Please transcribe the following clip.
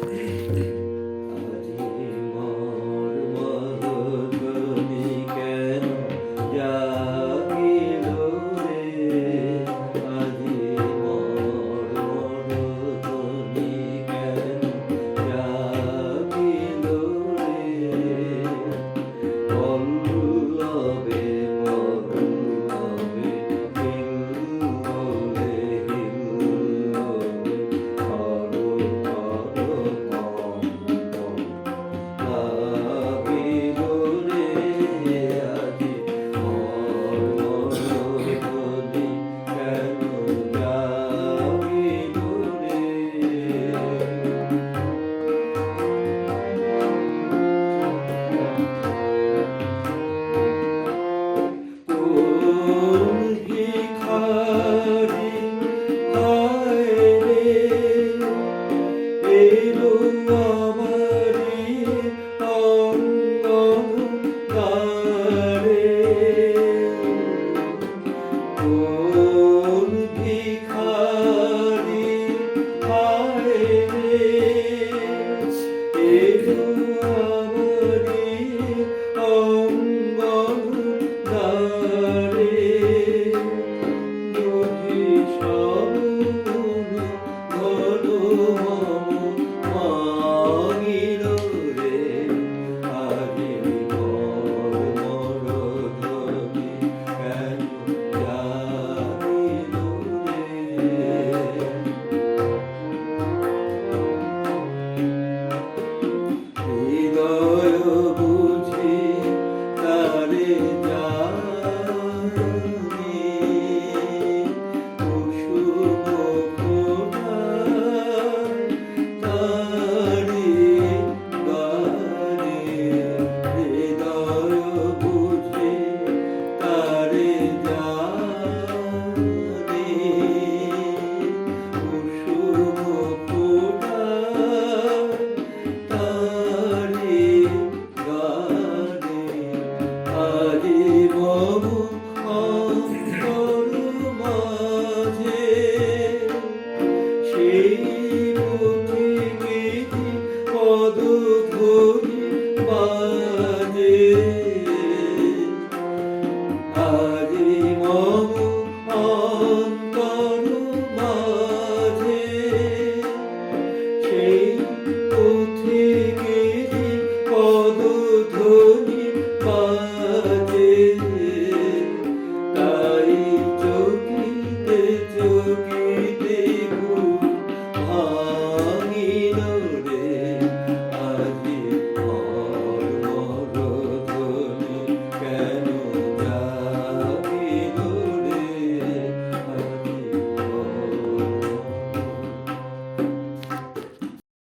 আজি মোর মরকনি কেন জাগিল রে, আজি মোর মরকনি কেন জাগিল রে, পল্লবে পল্লবে হিল্লোলে হিল্লোলে থর থর কম্পন লাগিল রে, আজি মোর মরকনি কেন জাগিল রে। কোন ভিখারি হায় রে, এলো আমারি অঙ্গন দ্বারে, কোন ভিখারি হায় রে, এলো আমারি অঙ্গন দ্বারে, যদি সগুণ ঘন মম